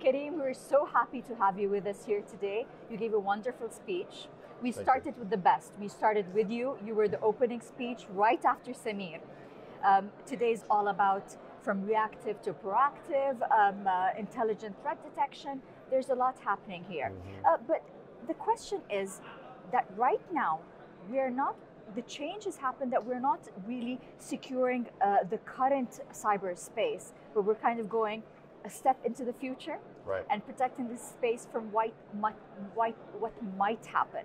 Karim, we're so happy to have you with us here today. You gave a wonderful speech. We started with the best. We started with you. You were the opening speech right after Samir. Today's all about from reactive to proactive, intelligent threat detection. There's a lot happening here. But the question is that right now, the change has happened that we're not really securing the current cyberspace, but we're kind of going a step into the future and protecting this space from what might happen.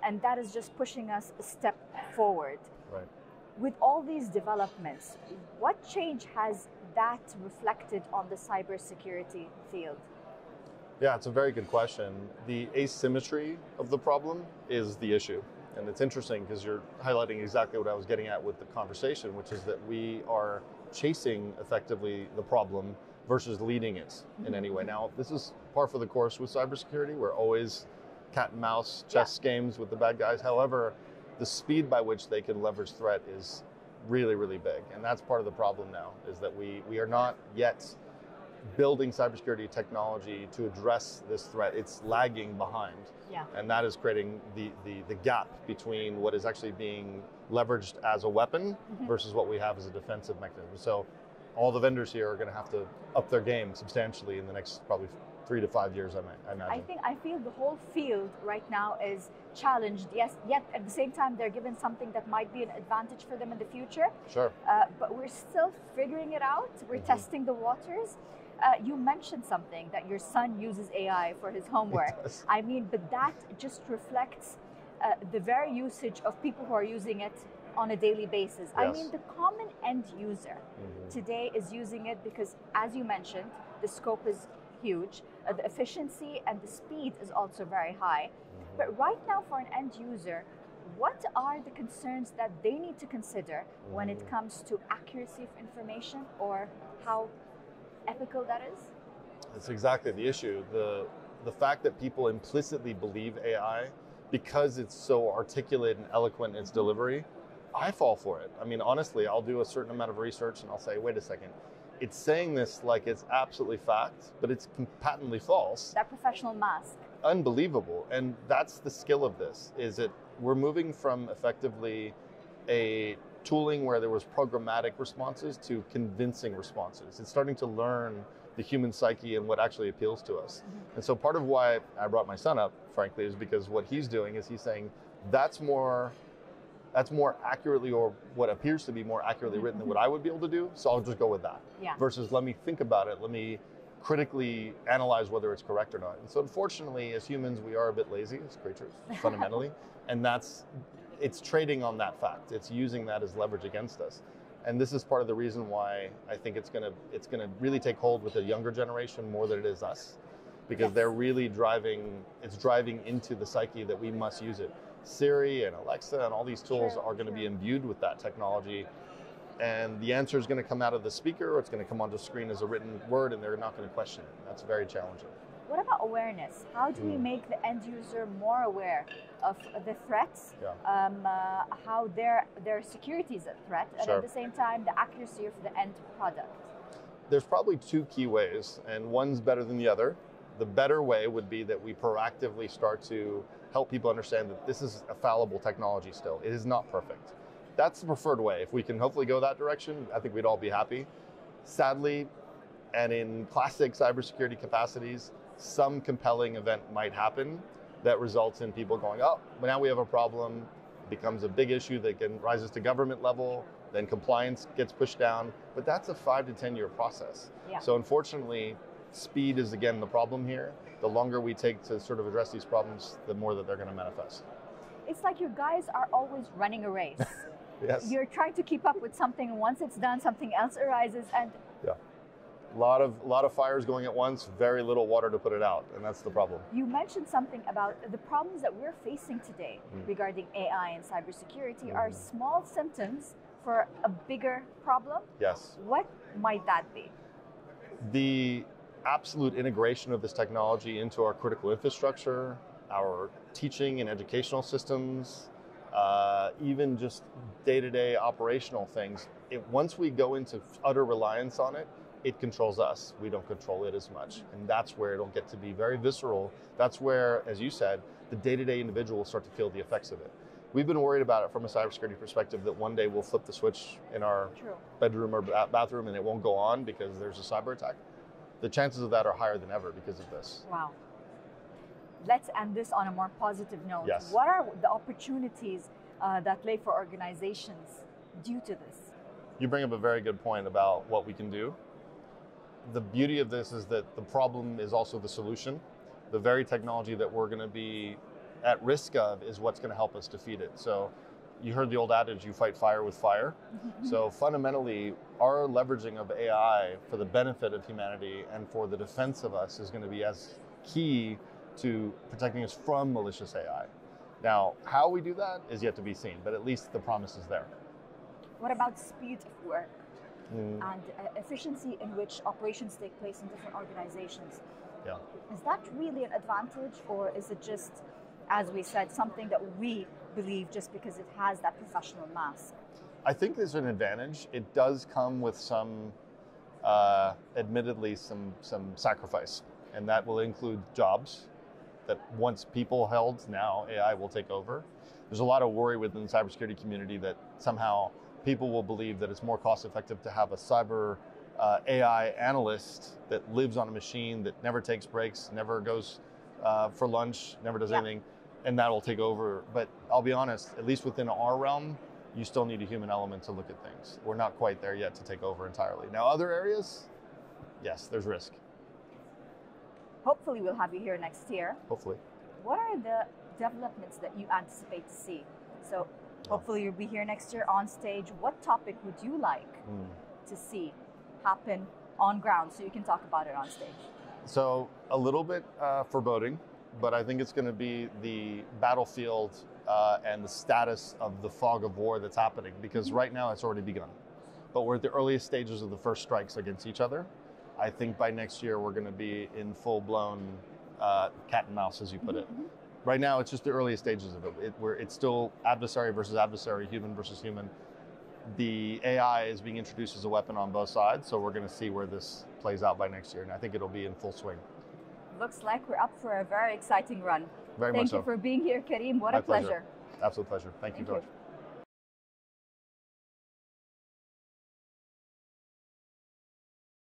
And that is just pushing us a step forward. Right. With all these developments, what change has that reflected on the cybersecurity field? Yeah, it's a very good question. The asymmetry of the problem is the issue. And it's interesting because you're highlighting exactly what I was getting at with the conversation, which is that we are chasing effectively the problem versus leading it in any way. Now, this is par for the course with cybersecurity. We're always cat and mouse chess games with the bad guys. However, the speed by which they can leverage threat is really, really big. And that's part of the problem now, is that we are not yet building cybersecurity technology to address this threat. It's lagging behind. And that is creating the gap between what is actually being leveraged as a weapon versus what we have as a defensive mechanism. So all the vendors here are going to have to up their game substantially in the next probably 3 to 5 years, I imagine. I feel the whole field right now is challenged, yes, yet at the same time they're given something that might be an advantage for them in the future. Sure. But we're still figuring it out. We're testing the waters. You mentioned something that your son uses AI for his homework. I mean, but that just reflects the very usage of people who are using it on a daily basis. I mean, the common end user today is using it because, as you mentioned, the scope is huge, the efficiency and the speed is also very high. But right now for an end user, what are the concerns that they need to consider when it comes to accuracy of information or how ethical that is? That's exactly the issue. The fact that people implicitly believe AI because it's so articulate and eloquent in its delivery, I fall for it. I mean, honestly, I'll do a certain amount of research and I'll say, wait a second, it's saying this like it's absolutely fact, but it's patently false. That professional mask. Unbelievable. And that's the skill of this, is that we're moving from effectively a tooling where there was programmatic responses to convincing responses. It's starting to learn the human psyche and what actually appeals to us. And so part of why I brought my son up, frankly, is because what he's doing is he's saying that's more accurately, or what appears to be more accurately written than what I would be able to do, so I'll just go with that. Versus let me think about it, let me critically analyze whether it's correct or not. And so unfortunately, as humans, we are a bit lazy as creatures, fundamentally, and it's trading on that fact. It's using that as leverage against us. And this is part of the reason why I think it's gonna really take hold with the younger generation more than it is us, because they're really driving into the psyche that we must use it. Siri and Alexa and all these tools are going to be imbued with that technology, and the answer is going to come out of the speaker, or it's going to come onto screen as a written word, and they're not going to question it. That's very challenging. What about awareness? How do we make the end user more aware of the threats, how their security is a threat, and at the same time the accuracy of the end product? There's probably two key ways, and one's better than the other. The better way would be that we proactively start to help people understand that this is a fallible technology still. It is not perfect. That's the preferred way. If we can hopefully go that direction, I think we'd all be happy. Sadly, and in classic cybersecurity capacities, some compelling event might happen that results in people going, oh, but now we have a problem, becomes a big issue that rises to government level, then compliance gets pushed down, but that's a 5 to 10 year process. So unfortunately, speed is again the problem here. The longer we take to sort of address these problems, the more that they're going to manifest. It's like you guys are always running a race. You're trying to keep up with something, and once it's done, something else arises, and a lot of fires going at once, very little water to put it out, and that's the problem. You mentioned something about the problems that we're facing today regarding AI and cybersecurity are small symptoms for a bigger problem. What might that be? The absolute integration of this technology into our critical infrastructure, our teaching and educational systems, even just day-to-day operational things. Once we go into utter reliance on it, it controls us. We don't control it as much. And that's where it'll get to be very visceral. That's where, as you said, the day-to-day individual will start to feel the effects of it. We've been worried about it from a cybersecurity perspective that one day we'll flip the switch in our bedroom or bathroom and it won't go on because there's a cyber attack. The chances of that are higher than ever because of this. Wow. Let's end this on a more positive note. Yes. What are the opportunities that lay for organizations due to this? You bring up a very good point about what we can do. The beauty of this is that the problem is also the solution. The very technology that we're going to be at risk of is what's going to help us defeat it. So you heard the old adage, you fight fire with fire. So fundamentally, our leveraging of AI for the benefit of humanity and for the defense of us is going to be as key to protecting us from malicious AI. Now, how we do that is yet to be seen, but at least the promise is there. What about speed of work and efficiency in which operations take place in different organizations? Yeah. Is that really an advantage, or is it just, as we said, something that we believe just because it has that professional mask? I think there's an advantage. It does come with some, admittedly, some sacrifice, and that will include jobs that once people held, now AI will take over. There's a lot of worry within the cybersecurity community that somehow people will believe that it's more cost effective to have a cyber AI analyst that lives on a machine that never takes breaks, never goes for lunch, never does anything, and that will take over. But I'll be honest, at least within our realm, you still need a human element to look at things. We're not quite there yet to take over entirely. Now, other areas, yes, there's risk. Hopefully we'll have you here next year. Hopefully. What are the developments that you anticipate to see? So hopefully you'll be here next year on stage. What topic would you like to see happen on ground so you can talk about it on stage? So a little bit foreboding, but I think it's going to be the battlefield and the status of the fog of war that's happening, because right now it's already begun. But we're at the earliest stages of the first strikes against each other. I think by next year we're going to be in full-blown cat and mouse, as you put it. Right now it's just the earliest stages of it. It's still adversary versus adversary, human versus human. The AI is being introduced as a weapon on both sides, so we're going to see where this plays out by next year, and I think it'll be in full swing. Looks like we're up for a very exciting run. Very much so. Thank you for being here, Karim. What a pleasure. Absolute pleasure. Thank you, George.